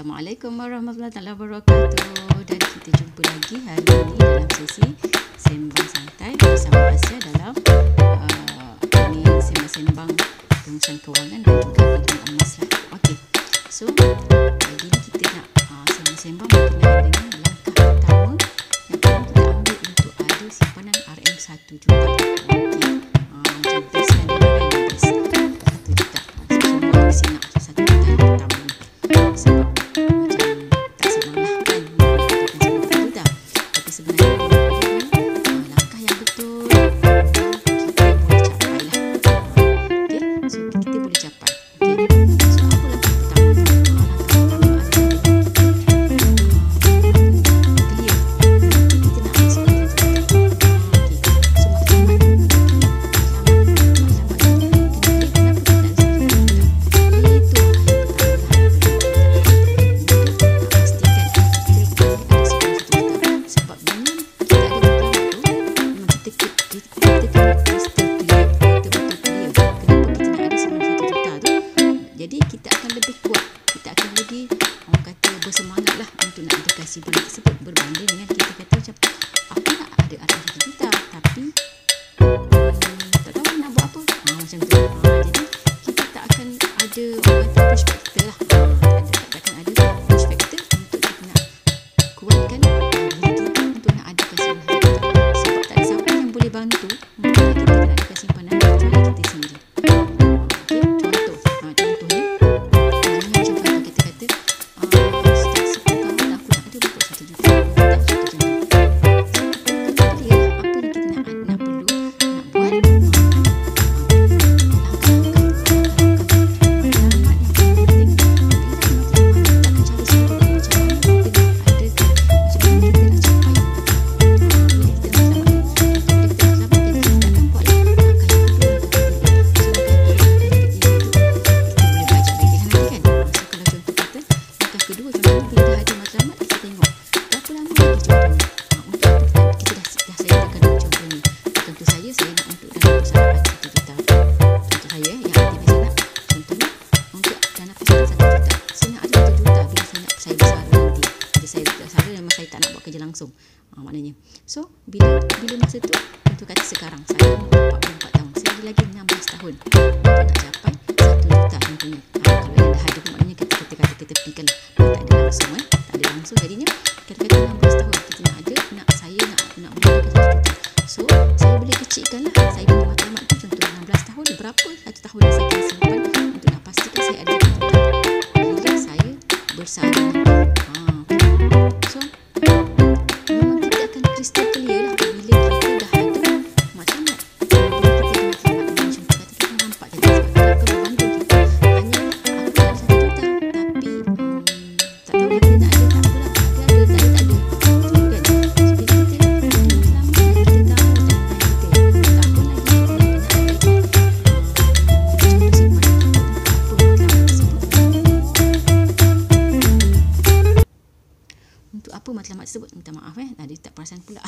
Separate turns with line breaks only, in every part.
Assalamualaikum warahmatullahi wabarakatuh. Dan kita jumpa lagi hari ini dalam sesi Sembang Santai bersama Asia dalam sembang-sembang pengurusan kewangan dan juga hidup emas lah. Okey. So, hari ini kita nak sembang-sembang berkenaan dengan langkah pertama yang perlu kita ambil untuk ada simpanan RM1 juta. Okey. Macam base kan dia kan base 1 juta. Semua mesti nak 1 juta yang pertama ni. Sebab macam tak senang lah kan kita sebab 1 juta. Tapi sebenarnya langkah yang betul kita boleh capai lah. Okay, so kita boleh capai. Okay, so apa langkah pertama? Langkah pertama adalah clear. Kita nak masuk ke okay, so matlamat jadi kita akan lebih kuat, kita akan lebih orang kata bersemangat lah untuk nak adakan simpanan tersebut berbanding dengan kita kata macam aku nak ada RM1 juta tapi tak tahu nak buat apa macam tu. Jadi kita tak akan ada orang kata push factor lah, tak akan ada push factor untuk kita nak kuatkan diri kita untuk nak adakan simpanan kita sebab tak ada siapa yang boleh bantu untuk kita nak adakan simpanan kecuali kita sendiri. Langsung maknanya so bila masa tu untuk kata sekarang saya 44 tahun saya ada lagi 16 tahun untuk nak capai 1 juta tentunya. Kalau yang dah ada pun maknanya kita tepikan lah, tak ada langsung tak ada langsung jadinya kata-kata 16 tahun kita nak ada saya nak menggunakan 1 juta. So saya boleh kecilkan lah, saya punya matlamat tu contoh 16 tahun berapa 1 tahun yang saya akan simpan untuk nak pastikan saya ada 1 juta bila saya bersaing. So crystal clear lah bila kita dah ada matlamat. Bila kita ada matlamat ni contoh kata kita nampak tadi sebab kita berbanding kita hanya aku ada 1 juta tapi tak tahu lagi nak ada tak apalah ada tak ada macam kan. So bila kita ada matlamat kita tahu macam mana kita tahun lagi kita nak ada contoh simpanan apa matlamat tersebut. Untuk apa matlamat tersebut? Minta maaf tadi tak perasan pula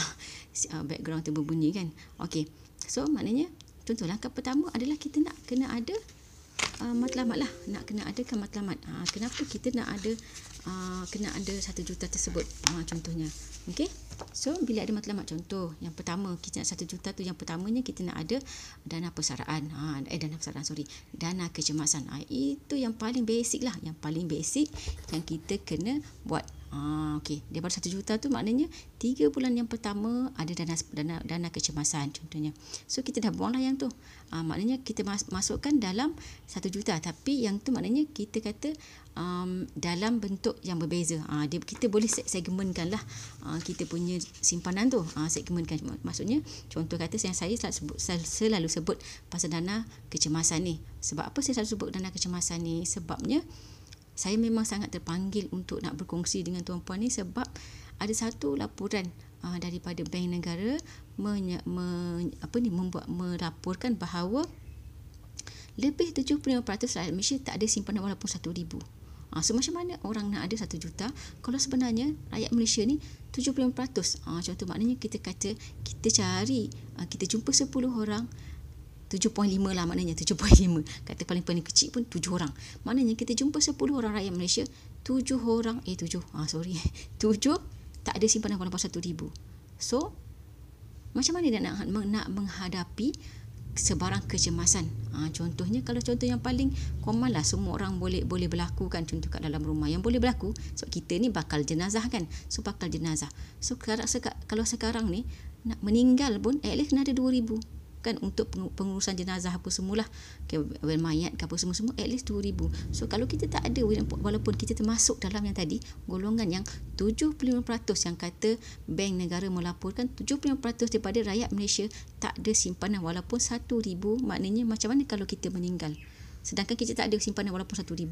background tu berbunyi kan. Okey. So maknanya contoh langkah pertama adalah kita nak kena ada matlamat lah, nak kena adakan matlamat. Kenapa kita nak ada kena ada 1 juta tersebut contohnya. Okey. So bila ada matlamat contoh yang pertama kita nak 1 juta tu yang pertamanya kita nak ada dana persaraan. Dana kecemasan. Itu yang paling basic lah, yang paling basic yang kita kena buat. Okey, daripada 1 juta tu maknanya 3 bulan yang pertama ada dana kecemasan contohnya. So kita dah buanglah yang tu. Maknanya kita masukkan dalam 1 juta tapi yang tu maknanya kita kata dalam bentuk yang berbeza. Kita boleh segmenkan lah kita punya simpanan tu. Segmenkan maksudnya contoh kata yang saya selalu sebut pasal dana kecemasan ni. Sebab apa saya selalu sebut dana kecemasan ni? Sebabnya saya memang sangat terpanggil untuk nak berkongsi dengan tuan-puan ni sebab ada satu laporan daripada Bank Negara melaporkan bahawa lebih 75% rakyat Malaysia tak ada simpanan walaupun 1,000. So macam mana orang nak ada 1 juta kalau sebenarnya rakyat Malaysia ni 75%. Contoh maknanya kita kata kita cari, kita jumpa 10 orang 7.5 lah maknanya 7.5. Kata paling kecil pun 7 orang. Maknanya kita jumpa 10 orang rakyat Malaysia, 7 orang, 7 tak ada simpanan walaupun 1,000. So, macam mana dia nak menghadapi sebarang kecemasan? Contohnya, kalau contoh yang paling common lah, semua orang boleh berlaku kan, contoh kat dalam rumah yang boleh berlaku. So, kita ni bakal jenazah kan. So, bakal jenazah. So, kalau sekarang ni, nak meninggal pun, at least kena ada 2,000. Kan, untuk pengurusan jenazah apa semulah, wel mayat ke apa semua at least 2,000. So kalau kita tak ada, walaupun kita termasuk dalam yang tadi golongan yang 75% yang kata bank negara melaporkan 75% daripada rakyat Malaysia tak ada simpanan walaupun 1,000, maknanya macam mana kalau kita meninggal? Sedangkan kita tak ada simpanan walaupun 1,000.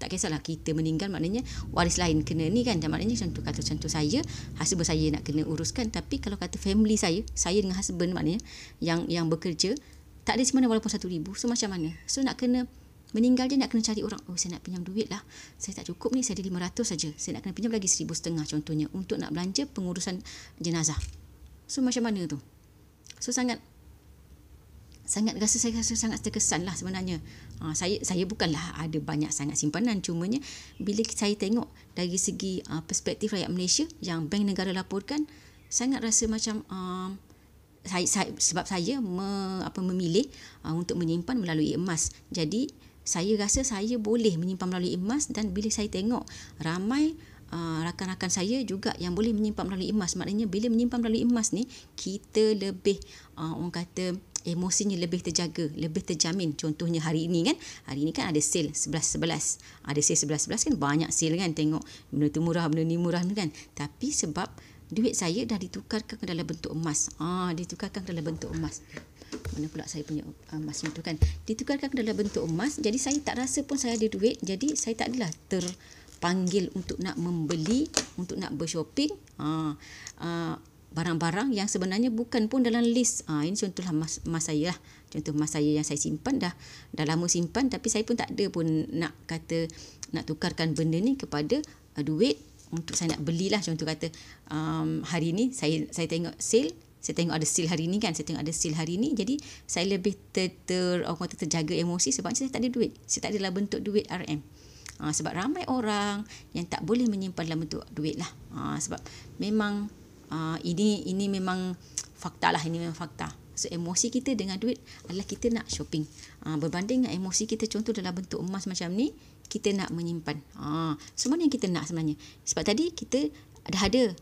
Tak kisahlah kita meninggal, maknanya waris lain kena ni kan. Dan maknanya contoh saya, husband saya nak kena uruskan. Tapi kalau kata family saya dengan husband maknanya yang bekerja, tak ada simpanan walaupun 1,000. So macam mana? So nak kena meninggal je nak kena cari orang. Saya nak pinjam duit lah. Saya tak cukup ni, saya ada 500 saja. Saya nak kena pinjam lagi 1,500 contohnya untuk nak belanja pengurusan jenazah. So macam mana tu? So saya rasa sangat terkesan lah sebenarnya. Saya bukanlah ada banyak sangat simpanan, cumanya bila saya tengok dari segi perspektif rakyat Malaysia yang bank negara laporkan, sangat rasa macam sebab saya memilih untuk menyimpan melalui emas. Jadi saya rasa saya boleh menyimpan melalui emas, dan bila saya tengok ramai rakan-rakan saya juga yang boleh menyimpan melalui emas, maknanya bila menyimpan melalui emas ni kita lebih orang kata emosinya lebih terjaga, lebih terjamin. Contohnya hari ini kan ada sale 11.11. Ada sale 11.11 kan, banyak sale kan, tengok benda tu murah, benda ni murah kan. Tapi sebab duit saya dah ditukarkan ke dalam bentuk emas. Ditukarkan ke dalam bentuk emas. Mana pula saya punya emas tu kan. Ditukarkan ke dalam bentuk emas, jadi saya tak rasa pun saya ada duit. Jadi saya tak adalah terpanggil untuk nak membeli, untuk nak bershopping barang-barang yang sebenarnya bukan pun dalam list. Ini contohlah emas saya lah. Contoh emas saya yang saya simpan, dah lama simpan, tapi saya pun tak ada pun nak tukarkan benda ni kepada duit untuk saya nak belilah. Contoh kata hari ni saya tengok sale, saya tengok ada sale hari ni kan, jadi saya lebih orang kata terjaga emosi sebab saya tak ada duit. Saya tak adalah bentuk duit RM. Sebab ramai orang yang tak boleh menyimpan dalam bentuk duit lah. Sebab memang ini memang fakta lah, ini memang fakta. So emosi kita dengan duit adalah kita nak shopping. Berbanding dengan emosi kita contoh dalam bentuk emas macam ni, kita nak menyimpan. So mana yang kita nak sebenarnya? Sebab tadi kita dah ada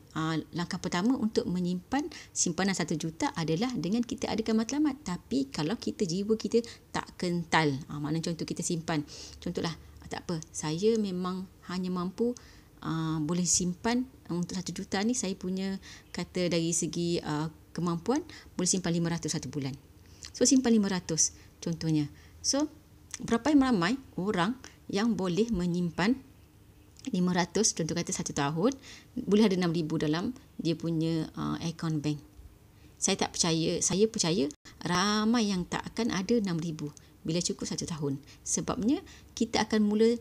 langkah pertama untuk menyimpan simpanan 1 juta adalah dengan kita adakan matlamat. Tapi kalau jiwa kita tak kental, mana contoh kita simpan. Contohlah, tak apa, saya memang hanya mampu boleh simpan untuk 1 juta ni, saya punya kata dari segi kemampuan boleh simpan 500 satu bulan. So simpan 500 contohnya. So berapa ramai orang yang boleh menyimpan 500, contoh kata 1 tahun boleh ada 6,000 dalam dia punya account bank. Saya tak percaya, saya percaya ramai yang tak akan ada 6,000 bila cukup 1 tahun. Sebabnya kita akan mula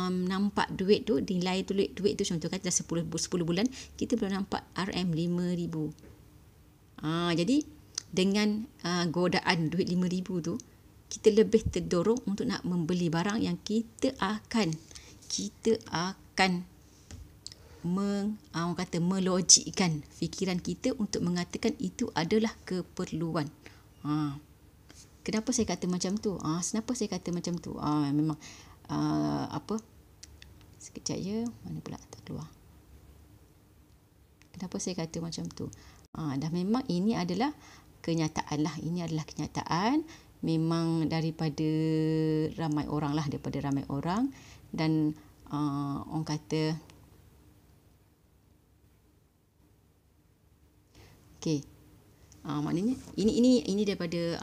nampak duit tu, nilai duit tu contoh kata 10 bulan, kita boleh nampak RM5,000. Jadi dengan godaan duit 5,000 tu, kita lebih terdorong untuk nak membeli barang yang kita akan orang kata melogikkan fikiran kita untuk mengatakan itu adalah keperluan. Kenapa saya kata macam tu? Memang sekejap je, mana pula tak keluar. Kenapa saya kata macam tu? Dah memang ini adalah kenyataan lah. Ini adalah kenyataan memang daripada ramai orang, dan orang kata okey. Maknanya ini daripada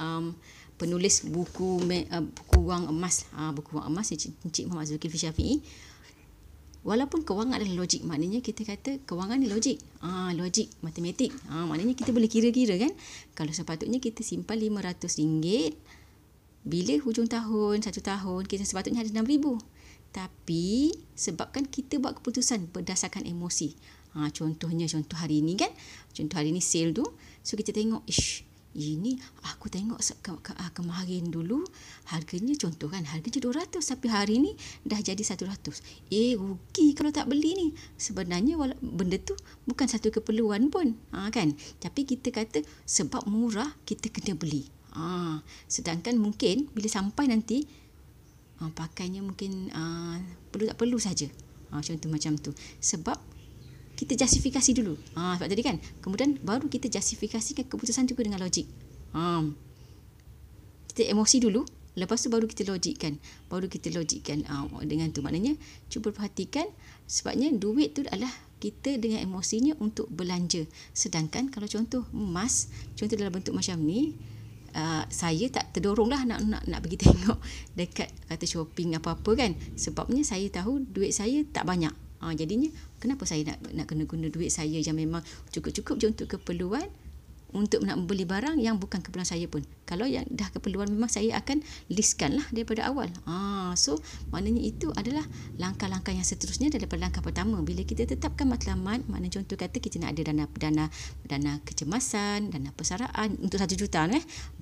penulis buku wang emas, Encik Muhammad Zulkifli Syafi'i. Walaupun kewangan adalah logik, maknanya kita kata kewangan ni logik, logik matematik, maknanya kita boleh kira-kira kan, kalau sepatutnya kita simpan RM500, bila hujung tahun 1 tahun kita sepatutnya ada 6,000. Tapi sebabkan kita buat keputusan berdasarkan emosi. Contoh hari ni kan, contoh hari ni sale tu, so kita tengok ini aku tengok kemarin dulu harganya, contoh kan, harganya 200 tapi hari ni dah jadi 100. Rugi kalau tak beli ni. Sebenarnya benda tu bukan satu keperluan pun, kan? Tapi kita kata sebab murah kita kena beli. Sedangkan mungkin bila sampai nanti pakainya mungkin perlu tak perlu saja. Contoh macam tu. Sebab kita justifikasi dulu. Sebab tadi kan, kemudian baru kita justifikasikan keputusan tu dengan logik. Kita emosi dulu, lepas tu baru kita logikkan. Dengan tu maknanya cuba perhatikan, sebabnya duit tu adalah kita dengan emosinya untuk belanja. Sedangkan kalau contoh emas, contoh dalam bentuk macam ni, saya tak terdorong lah nak pergi tengok dekat kata shopping apa-apa kan. Sebabnya saya tahu duit saya tak banyak. Jadinya kenapa saya nak kena guna duit saya yang memang cukup-cukup je untuk keperluan, untuk nak beli barang yang bukan keperluan saya pun. Kalau yang dah keperluan memang saya akan listkan lah daripada awal. So maknanya itu adalah langkah-langkah yang seterusnya daripada langkah pertama. Bila kita tetapkan matlamat, maknanya contoh kata kita nak ada dana kecemasan, dana persaraan untuk 1 juta,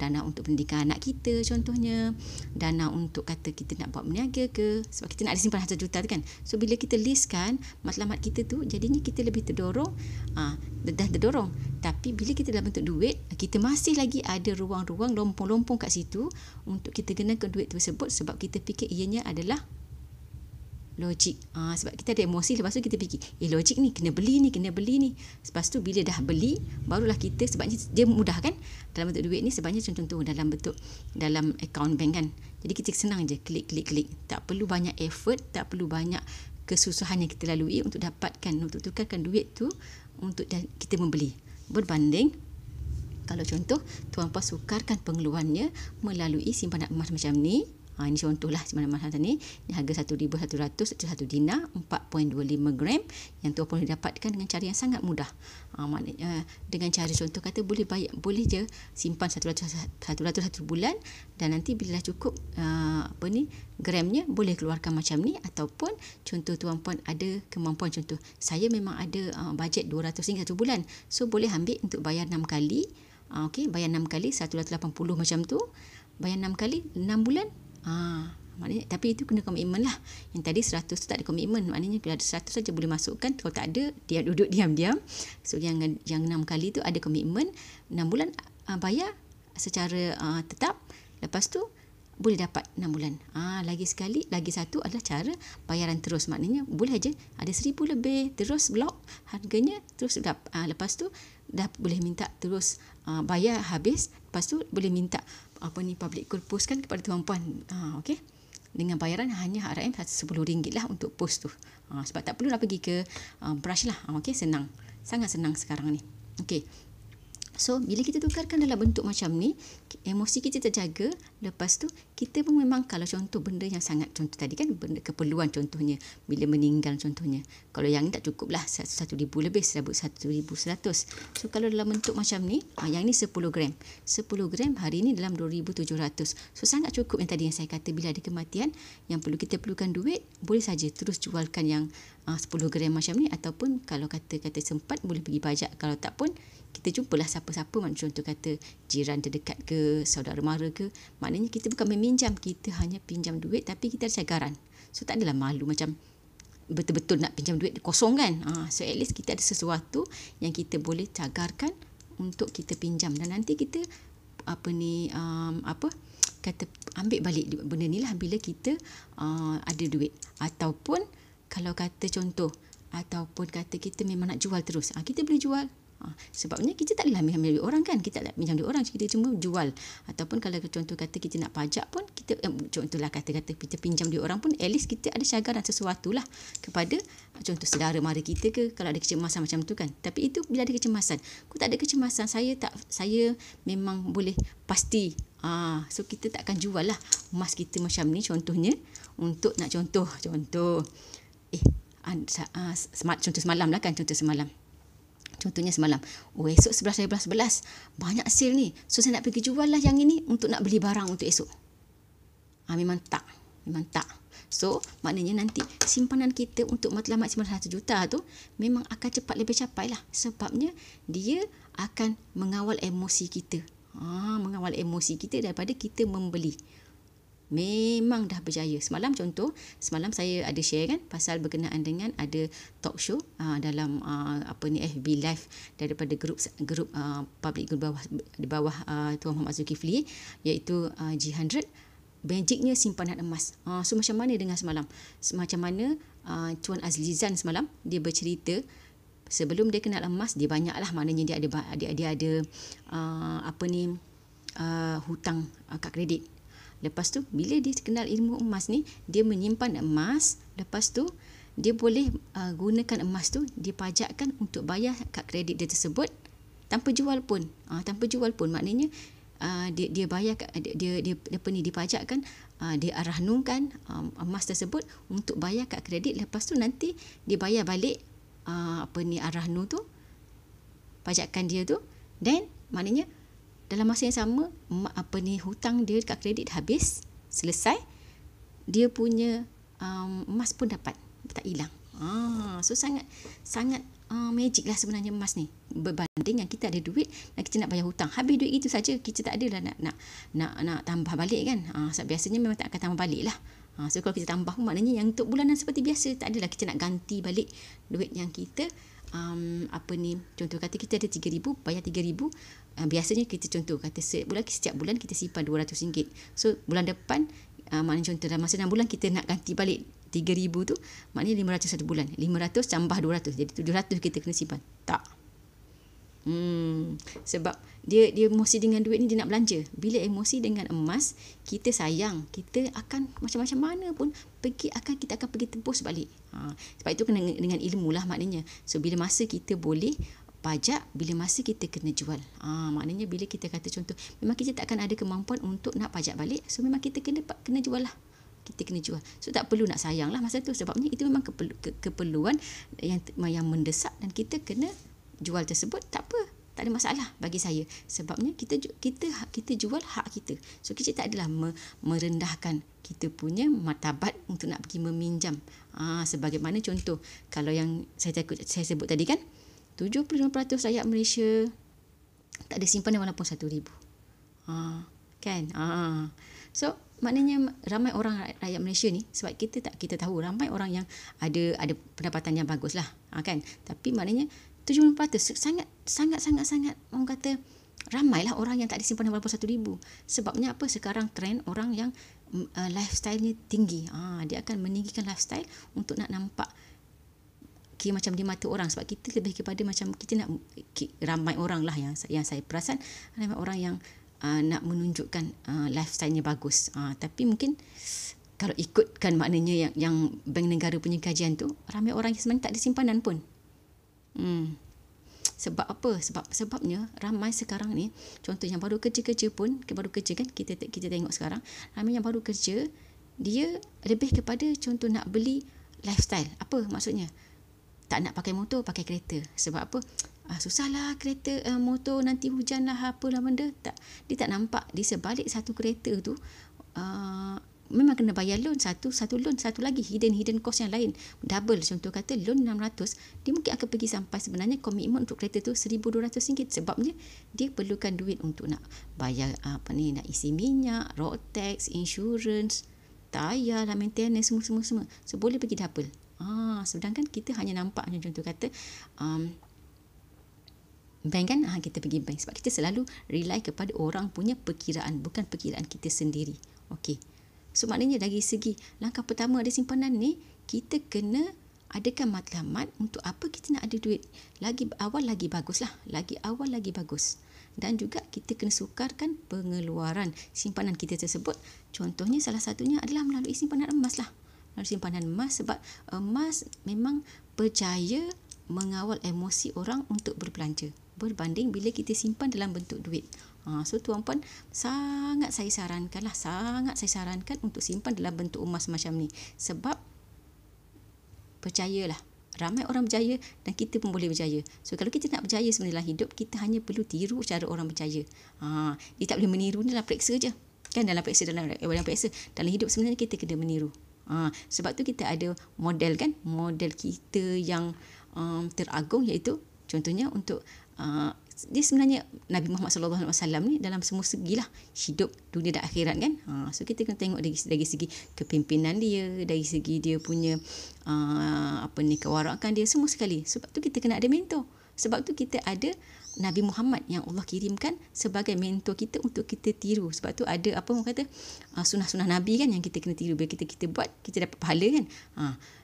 dana untuk pendidikan anak kita contohnya, dana untuk kata kita nak buat berniaga ke, sebab kita nak ada simpan 1 juta tu kan. So bila kita listkan matlamat kita tu, jadinya kita lebih terdorong, dah terdorong. Tapi bila kita dalam bentuk duit, kita masih lagi ada ruang-ruang lompong-lompong kat situ untuk kita gunakan duit tersebut, sebab kita fikir ianya adalah logik. Sebab kita ada emosi, lepas tu kita fikir logik ni, kena beli ni. Lepas tu bila dah beli, barulah kita, sebabnya dia mudah kan dalam bentuk duit ni. Sebabnya contoh dalam account bank kan, jadi kita senang je klik, tak perlu banyak effort, tak perlu banyak kesusahan yang kita lalui untuk tukarkan duit tu untuk kita membeli. Berbanding kalau contoh tuan puan sukarkan pengeluarannya melalui simpanan emas macam ni. Ini contohlah simpanan emas macam ni. Ini harga 1,100, 1 dinar, 4.25 gram yang tuan puan boleh dapatkan dengan cara yang sangat mudah. Maknanya dengan cara contoh kata boleh je simpan 100 satu bulan, dan nanti bila dah cukup gramnya boleh keluarkan macam ni. Ataupun contoh tuan puan ada kemampuan, contoh saya memang ada bajet RM200 satu bulan, so boleh ambil untuk bayar 6 kali. Bayar 6 kali 180 macam tu, bayar 6 kali 6 bulan. Maknanya, tapi itu kena komitmen lah. Yang tadi 100 tu tak ada komitmen, maknanya kalau ada 100 saja boleh masukkan, kalau tak ada dia duduk diam-diam. So yang 6 kali tu ada komitmen, 6 bulan bayar secara tetap, lepas tu boleh dapat 6 bulan. Lagi satu adalah cara bayaran terus. Maknanya boleh aja ada 1,000 lebih terus blok harganya, terus lepas tu dah boleh minta terus bayar habis, lepas tu boleh minta public call post kan kepada tuan puan. Okey, dengan bayaran hanya RM RM10 lah untuk post tu. Sebab tak perlu nak pergi ke branch lah. Okey, senang, sangat senang sekarang ni. Okey, so bila kita tukarkan dalam bentuk macam ni, emosi kita terjaga. Lepas tu kita pun memang, kalau contoh benda yang sangat, contoh tadi kan benda keperluan, contohnya bila meninggal contohnya, kalau yang ni tak cukup lah, 1,000 lebih, 1,100. So kalau dalam bentuk macam ni, yang ni 10 gram hari ni dalam 2,700. So sangat cukup. Yang tadi yang saya kata, bila ada kematian yang kita perlukan duit, boleh saja terus jualkan yang 10 gram macam ni. Ataupun kalau kata sempat, boleh pergi pajak. Kalau tak pun kita jumpalah siapa-siapa, contoh kata jiran terdekat ke, saudara mara ke. Maknanya kita bukan meminjam, kita hanya pinjam duit, tapi kita ada cagaran. So tak adalah malu macam betul-betul nak pinjam duit kosong kan. So at least kita ada sesuatu yang kita boleh cagarkan untuk kita pinjam, dan nanti kita ambil balik benda ni lah bila kita ada duit. Ataupun kalau kata contoh, ataupun kata kita memang nak jual terus, kita boleh jual. Sebabnya kita tak adalah minjam duit orang kan, kita tak minjam duit orang, kita cuma jual. Ataupun kalau contoh kata kita nak pajak pun, kita contohlah kata-kata kita pinjam duit orang pun, at least kita ada cagaran sesuatu lah kepada contoh saudara mara kita ke, kalau ada kecemasan macam tu kan. Tapi itu bila ada kecemasan. Aku tak ada kecemasan, saya memang boleh pasti. So kita tak akan jual lah emas kita macam ni contohnya, untuk nak contoh contoh semalam lah kan, contohnya semalam, esok 11 banyak sale ni, so saya nak pergi jual lah yang ini untuk nak beli barang untuk esok. Memang tak. So maknanya nanti simpanan kita untuk matlamat simpanan 1 juta tu memang akan lebih capai lah, sebabnya dia akan mengawal emosi kita. Mengawal emosi kita daripada kita membeli. Memang dah berjaya. Semalam saya ada share kan pasal berkenaan dengan ada talk show dalam FB live daripada grup public group di bawah Tuan Muhammad Zulkifli, iaitu G100, magicnya simpanan emas. So macam mana dengan semalam? Macam mana Tuan Azlizan semalam dia bercerita sebelum dia kenal emas, dia banyaklah, maknanya dia ada hutang kad kredit. Lepas tu bila dia kenal ilmu emas ni, dia menyimpan emas, lepas tu dia boleh gunakan emas tu, dia pajakkan untuk bayar kad kredit dia tersebut tanpa jual pun. Maknanya dia bayar, dia dipajakkan, dia arahnungkan emas tersebut untuk bayar kad kredit. Lepas tu nanti dia bayar balik arahnu tu, pajakkan dia tu, then maknanya dalam masa yang sama hutang dia kad kredit habis, selesai, dia punya emas pun dapat, tak hilang. So sangat magic lah sebenarnya emas ni, berbanding yang kita ada duit dan kita nak bayar hutang, habis duit itu saja, kita tak adalah nak tambah balik kan. Biasanya memang tak akan tambah balik lah. So kalau kita tambah pun maknanya yang untuk bulanan seperti biasa, tak adalah kita nak ganti balik duit yang kita contoh kata kita ada 3,000, bayar 3,000. Biasanya kita contoh kata setiap bulan kita simpan RM200. So bulan depan, maknanya contoh dalam masa 6 bulan kita nak ganti balik 3,000 tu, maknanya 500 satu bulan. 500 tambah 200, jadi 700 kita kena simpan. Tak. Sebab dia emosi dengan duit ni, dia nak belanja. Bila emosi dengan emas, kita sayang, kita akan macam-macam mana pun kita akan pergi tembus balik. Sebab itu kena dengan ilmu lah maknanya. So bila masa kita boleh pajak, bila masa kita kena jual. Maknanya bila kita kata contoh, memang kita tak akan ada kemampuan untuk nak pajak balik, so memang kita kena jual lah. Kita kena jual. So tak perlu nak sayang lah masa tu, sebabnya itu memang keperluan yang mendesak dan kita kena jual tersebut. Tak apa, tak ada masalah bagi saya, sebabnya kita jual hak kita. So kita tak adalah merendahkan kita punya martabat untuk nak pergi meminjam. Sebagaimana contoh, kalau yang saya sebut tadi kan, 75% rakyat Malaysia tak ada simpanan walaupun RM1,000. Kan? So maknanya ramai orang rakyat Malaysia ni, sebab kita tahu ramai orang yang ada pendapatan yang bagus lah, kan? Tapi maknanya 70% sangat orang kata ramailah orang yang tak ada simpanan walaupun RM1,000. Sebabnya apa? Sekarang trend orang yang lifestyle-nya tinggi. Dia akan meninggikan lifestyle untuk nak nampak macam di mata orang. Sebab kita lebih kepada macam kita nak, ramai orang lah yang saya perasan, ramai orang yang nak menunjukkan lifestyle-nya bagus. Tapi mungkin kalau ikutkan maknanya yang Bank Negara punya kajian tu, ramai orang yang sebenarnya tak ada simpanan pun. Sebab apa? Sebabnya ramai sekarang ni, contoh yang baru kerja kan, kita tengok sekarang ramai yang baru kerja, dia lebih kepada contoh nak beli lifestyle. Apa maksudnya? Tak nak pakai motor, pakai kereta. Sebab apa? Susahlah kereta, motor nanti hujan lah, apalah benda. Dia tak nampak di sebalik satu kereta tu memang kena bayar loan, satu loan, satu lagi hidden cost yang lain, double. Contoh kata loan 600, dia mungkin akan pergi sampai sebenarnya komitmen untuk kereta tu RM1,200, sebabnya dia perlukan duit untuk nak bayar nak isi minyak, road tax, insurance, tayar lah, maintenance, semua. So boleh pergi double. Sedangkan kita hanya nampak contoh kata bank kan, kita pergi bank sebab kita selalu rely kepada orang punya perkiraan, bukan perkiraan kita sendiri. Okey. So maknanya dari segi langkah pertama ada simpanan ni, kita kena adakan matlamat untuk apa kita nak ada duit. Lagi awal lagi bagus. Dan juga kita kena sukarkan pengeluaran simpanan kita tersebut. Contohnya salah satunya adalah melalui simpanan emas lah. Simpanan emas, sebab emas memang berjaya mengawal emosi orang untuk berbelanja berbanding bila kita simpan dalam bentuk duit. So tuan-puan, sangat saya sarankan untuk simpan dalam bentuk emas macam ni, sebab percayalah, ramai orang berjaya dan kita pun boleh berjaya. So kalau kita nak berjaya sebenarnya dalam hidup, kita hanya perlu tiru cara orang berjaya. Dia tak boleh meniru ni dalam periksa je kan, dalam periksa dalam hidup sebenarnya kita kena meniru. Sebab tu kita ada model kan, model kita yang teragung, iaitu contohnya untuk dia sebenarnya Nabi Muhammad SAW ni dalam semua segilah, hidup, dunia dan akhirat kan. So kita kena tengok dari segi kepimpinan dia, dari segi dia punya kewarakan dia, semua sekali. Sebab tu kita kena ada mentor. Sebab tu kita ada Nabi Muhammad yang Allah kirimkan sebagai mentor kita untuk kita tiru. Sebab tu ada orang kata sunah-sunah Nabi kan yang kita kena tiru. Bila kita buat, kita dapat pahala kan.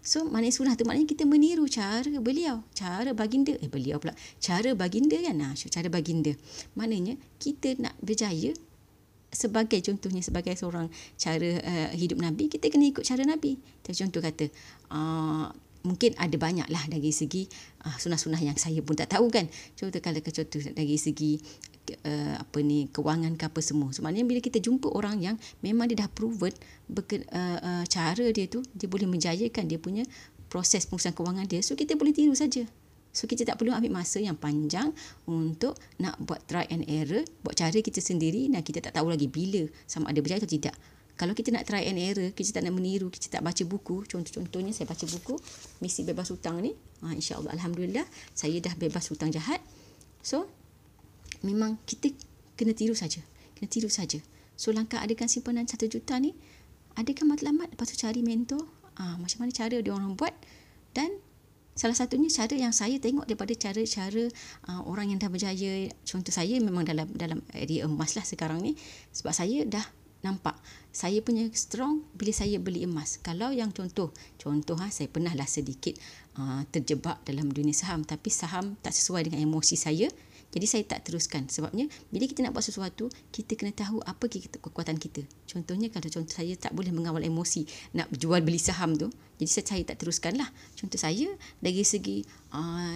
So maknanya sunah tu maknanya kita meniru cara beliau, cara baginda. Cara baginda kan. Cara baginda. Maknanya kita nak berjaya sebagai contohnya, sebagai seorang cara hidup Nabi, kita kena ikut cara Nabi. Contoh kata, mungkin ada banyak lah dari segi sunah-sunah yang saya pun tak tahu kan. Contoh dari segi kewangan ke apa semua. So, maknanya bila kita jumpa orang yang memang dia dah proven cara dia tu, dia boleh menjayakan dia punya proses pengurusan kewangan dia. So kita boleh tiru saja. So kita tak perlu ambil masa yang panjang untuk nak buat try and error, buat cara kita sendiri dan kita tak tahu lagi bila sama ada berjaya atau tidak. Kalau kita nak try and error, kita tak nak meniru, kita tak baca buku. Contohnya saya baca buku Misi Bebas Hutang ni. InsyaAllah, Alhamdulillah, saya dah bebas hutang jahat. So, memang kita kena tiru saja. So, langkah adakan simpanan 1 juta ni, adakan matlamat, lepas tu cari mentor. Macam mana cara dia orang buat. Dan salah satunya cara yang saya tengok daripada cara-cara orang yang dah berjaya. Contoh saya memang dalam area emas lah sekarang ni. Sebab saya dah nampak saya punya strong bila saya beli emas. Kalau yang contoh saya pernah lah sedikit terjebak dalam dunia saham, tapi saham tak sesuai dengan emosi saya, jadi saya tak teruskan. Sebabnya bila kita nak buat sesuatu, kita kena tahu apa kekuatan kita. Contohnya kalau saya tak boleh mengawal emosi nak jual beli saham tu, jadi saya tak teruskan lah. Contoh saya dari segi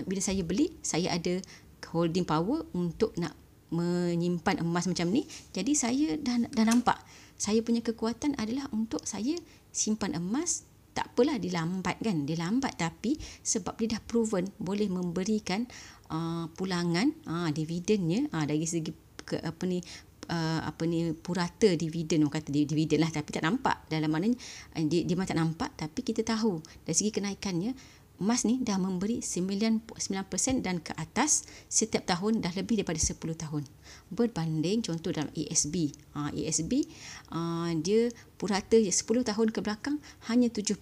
bila saya beli, saya ada holding power untuk nak menyimpan emas macam ni. Jadi saya dah nampak saya punya kekuatan adalah untuk saya simpan emas. Tak apalah dia lambat kan, tapi sebab dia dah proven boleh memberikan pulangan dividennya dari segi purata dividen, orang kata dividen lah, tapi tak nampak. Dalam maknanya dia memang tak nampak, tapi kita tahu dari segi kenaikannya. Emas ni dah memberi 9% dan ke atas setiap tahun, dah lebih daripada 10 tahun. Berbanding contoh dalam ESB. Dia purata 10 tahun ke belakang hanya 7%.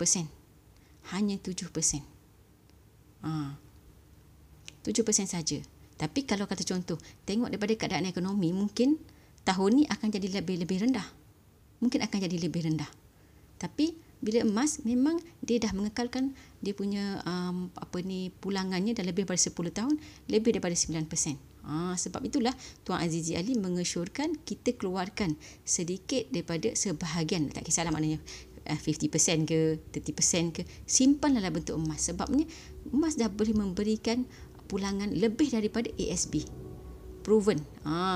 Hanya 7%. 7% saja. Tapi kalau kata contoh, tengok daripada keadaan ekonomi, mungkin tahun ni akan jadi lebih rendah. Tapi bila emas memang dia dah mengekalkan dia punya pulangannya dah lebih daripada 10 tahun, lebih daripada 9%. Sebab itulah Tuan Azizi Ali mengesyorkan kita keluarkan sedikit daripada sebahagian, tak kisahlah maknanya 50% ke 30% ke, simpanlah dalam bentuk emas. Sebabnya emas dah boleh memberikan pulangan lebih daripada ASB. Proven.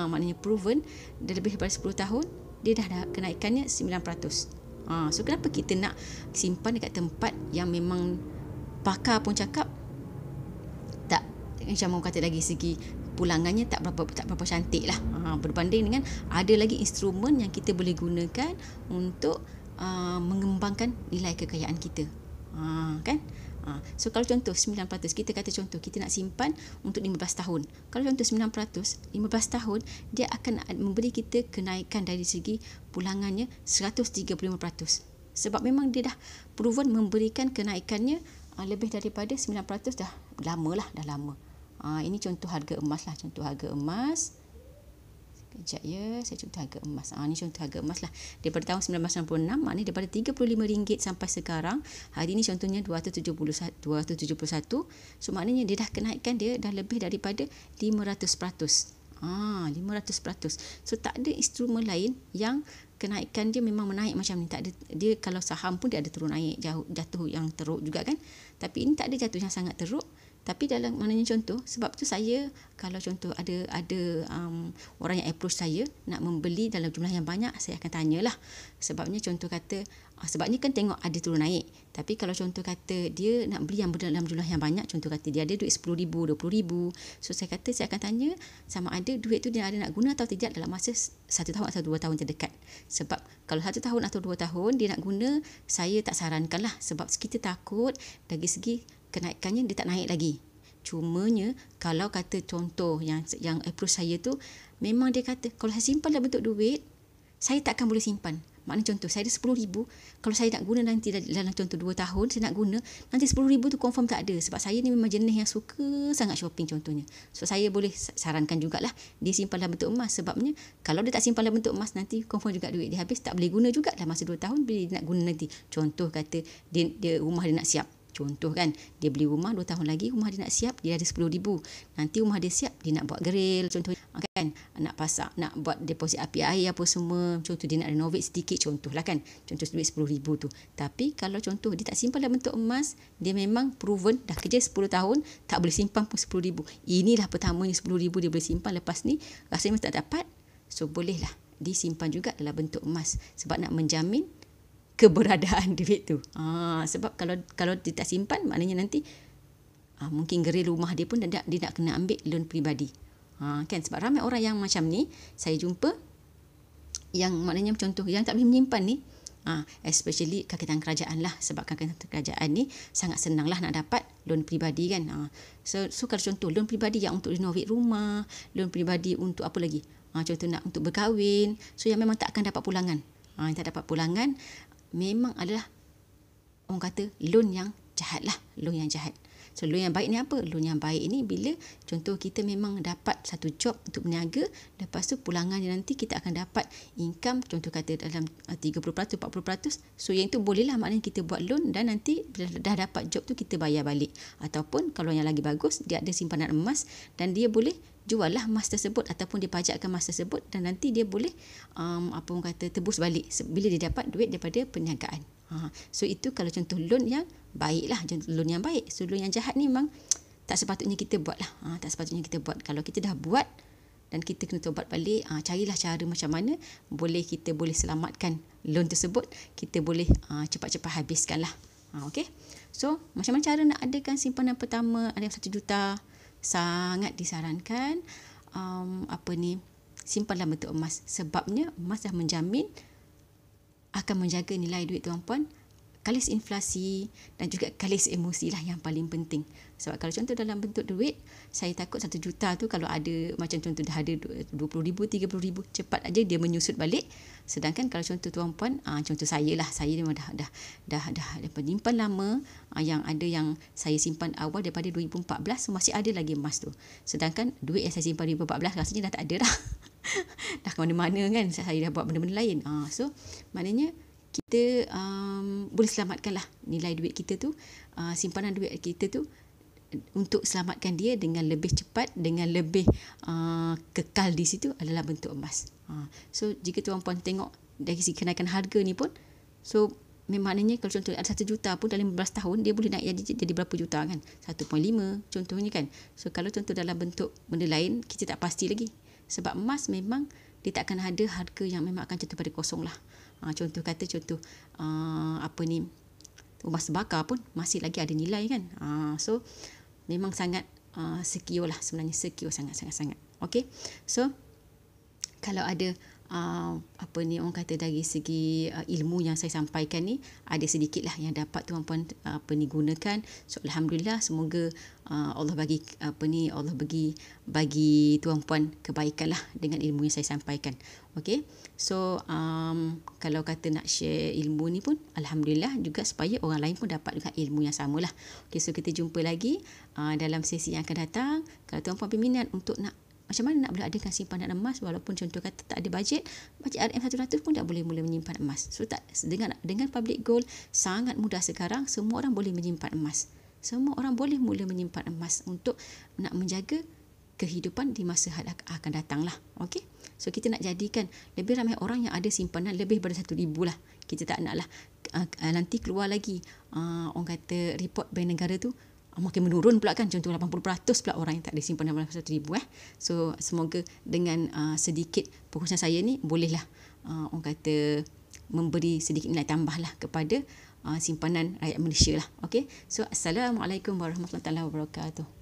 Maknanya proven dah lebih daripada 10 tahun, dia dah kenaikannya 9%. So kenapa kita nak simpan dekat tempat yang memang pakar pun cakap tak, macam orang kata dari segi pulangannya tak berapa cantik lah, berbanding dengan ada lagi instrumen yang kita boleh gunakan untuk mengembangkan nilai kekayaan kita, kan? So kalau contoh 9%, kita kata contoh kita nak simpan untuk 15 tahun. Kalau contoh 9%, 15 tahun, dia akan memberi kita kenaikan dari segi pulangannya 135%. Sebab memang dia dah proven memberikan kenaikannya lebih daripada 9%, dah lama. Ini contoh harga emas lah. Sekejap ya, saya contoh harga emas. Ni contoh harga emas lah. Daripada tahun 1996, maknanya daripada RM35 sampai sekarang, hari ni contohnya 271. So maknanya dia dah kenaikkan, dia dah lebih daripada 500%. 500%. So tak ada instrumen lain yang kenaikan dia memang menaik macam ni. Tak ada. Dia kalau saham pun dia ada turun naik, jatuh yang teruk juga kan. Tapi ini tak ada jatuh yang sangat teruk. Tapi dalam maknanya contoh, sebab tu saya kalau contoh ada orang yang approach saya nak membeli dalam jumlah yang banyak, saya akan tanyalah. Sebabnya contoh kata, sebabnya kan tengok ada turun naik. Tapi kalau contoh kata dia nak beli yang dalam jumlah yang banyak, contoh kata dia ada duit RM10,000, RM20,000. So saya akan tanya sama ada duit tu dia ada nak guna atau tidak dalam masa 1 tahun atau 2 tahun terdekat. Sebab kalau 1 tahun atau 2 tahun dia nak guna, saya tak sarankan lah. Sebab kita takut dari segi kenaikannya dia tak naik lagi. Cumanya kalau kata contoh yang approach saya tu, memang dia kata kalau saya simpan dalam bentuk duit, saya takkan boleh simpan. Maknanya contoh, saya ada RM10,000, kalau saya nak guna nanti dalam contoh 2 tahun, saya nak guna, nanti RM10,000 tu confirm tak ada. Sebab saya ni memang jenis yang suka sangat shopping contohnya. So, saya boleh sarankan jugalah dia simpan dalam bentuk emas. Sebabnya, kalau dia tak simpan dalam bentuk emas, nanti confirm juga duit dia habis, tak boleh guna juga dalam masa 2 tahun, bila dia nak guna nanti. Contoh kata, dia rumah dia nak siap. Contoh kan, dia beli rumah 2 tahun lagi, rumah dia nak siap, dia ada RM10,000. Nanti rumah dia siap, dia nak buat grill, contoh kan, nak pasang, nak buat deposit api air apa semua, contoh dia nak renovate sedikit, contoh lah kan, contoh duit RM10,000 tu. Tapi kalau contoh dia tak simpan dalam bentuk emas, dia memang proven dah kerja 10 tahun, tak boleh simpan pun RM10,000. Inilah pertamanya RM10,000 dia boleh simpan, lepas ni rasanya tak dapat, so bolehlah disimpan juga dalam bentuk emas, sebab nak menjamin keberadaan duit tu. Sebab kalau dia tak simpan, maknanya nanti mungkin geril rumah dia pun dia nak kena ambil loan peribadi. Kan, sebab ramai orang yang macam ni saya jumpa, yang maknanya contoh yang tak boleh menyimpan ni, especially kakitan kerajaan lah, sebab kakitan kerajaan ni sangat senang lah nak dapat loan peribadi kan. So kalau contoh loan peribadi yang untuk renovate rumah, loan peribadi untuk apa lagi, contoh nak untuk berkahwin, so yang memang tak akan dapat pulangan, yang tak dapat pulangan memang adalah orang kata loan yang jahat lah, loan yang jahat. So loan yang baik ni apa? Loan yang baik ni bila contoh kita memang dapat satu job untuk berniaga, lepas tu pulangannya nanti kita akan dapat income, contoh kata dalam 30%, 40%. So yang tu bolehlah, maknanya kita buat loan dan nanti bila dah dapat job tu kita bayar balik. Ataupun kalau yang lagi bagus, dia ada simpanan emas dan dia boleh jual lah emas tersebut ataupun dia pajakkan emas tersebut dan nanti dia boleh apa orang kata tebus balik bila dia dapat duit daripada perniagaan. So itu kalau contoh loan yang baik lah, loan yang baik. So loan yang jahat ni memang tak sepatutnya kita buat lah. Tak sepatutnya kita buat. Kalau kita dah buat dan kita kena tobat balik, carilah cara macam mana kita boleh selamatkan loan tersebut, kita boleh cepat-cepat habiskan lah. Okay. So macam mana cara nak adakan simpanan pertama ada RM1 juta? Sangat disarankan simpan dalam bentuk emas. Sebabnya emas dah menjamin akan menjaga nilai duit tuan-puan, kalis inflasi dan juga kalis emosi lah yang paling penting. Sebab kalau contoh dalam bentuk duit, saya takut RM1 juta tu kalau ada macam contoh dah ada RM20,000, RM30,000, cepat aja dia menyusut balik. Sedangkan kalau contoh tuan-puan, contoh saya lah, saya memang dah menyimpan lama, yang ada yang saya simpan awal daripada 2014, masih ada lagi emas tu. Sedangkan duit yang saya simpan 2014 rasanya dah tak ada dah. Dah ke mana-mana kan, saya dah buat benda-benda lain. So maknanya kita boleh selamatkan lah nilai duit kita tu, simpanan duit kita tu, untuk selamatkan dia dengan lebih cepat, dengan lebih kekal di situ adalah bentuk emas. So jika tuan-puan tengok dari segi kenaikan harga ni pun, so maknanya kalau contoh ada RM1 juta pun dalam 15 tahun dia boleh naik jadi berapa juta kan, 1.5 contohnya kan. So kalau contoh dalam bentuk benda lain kita tak pasti lagi, sebab emas memang dia tak akan ada harga yang memang akan jatuh pada kosong lah. Contoh kata emas bakar pun masih lagi ada nilai kan. So memang sangat secure lah, sebenarnya secure sangat-sangat. Okay. So kalau ada orang kata dari segi ilmu yang saya sampaikan ni, ada sedikit lah yang dapat tuan-puan gunakan. So alhamdulillah, semoga Allah bagi bagi tuan-puan kebaikan lah dengan ilmu yang saya sampaikan. Okay. So kalau kata nak share ilmu ni pun alhamdulillah juga, supaya orang lain pun dapat juga ilmu yang sama lah. Okay, so kita jumpa lagi dalam sesi yang akan datang. Kalau tuan-puan berminat untuk nak macam mana nak boleh adakan simpanan emas, walaupun contoh kata tak ada bajet RM100 pun tak boleh mula menyimpan emas. So dengan public gold sangat mudah sekarang, semua orang boleh menyimpan emas. Semua orang boleh mula menyimpan emas untuk nak menjaga kehidupan di masa akan datang lah. Okay? So kita nak jadikan lebih ramai orang yang ada simpanan lebih daripada RM1,000 lah. Kita tak nak lah nanti keluar lagi orang kata report bank negara tu makin menurun pula kan, contoh 80% pula orang yang tak ada simpanan RM1,000. So semoga dengan sedikit perkongsian saya ni bolehlah orang kata memberi sedikit nilai tambah lah kepada simpanan rakyat Malaysia lah. Okay? So Assalamualaikum warahmatullahi wabarakatuh.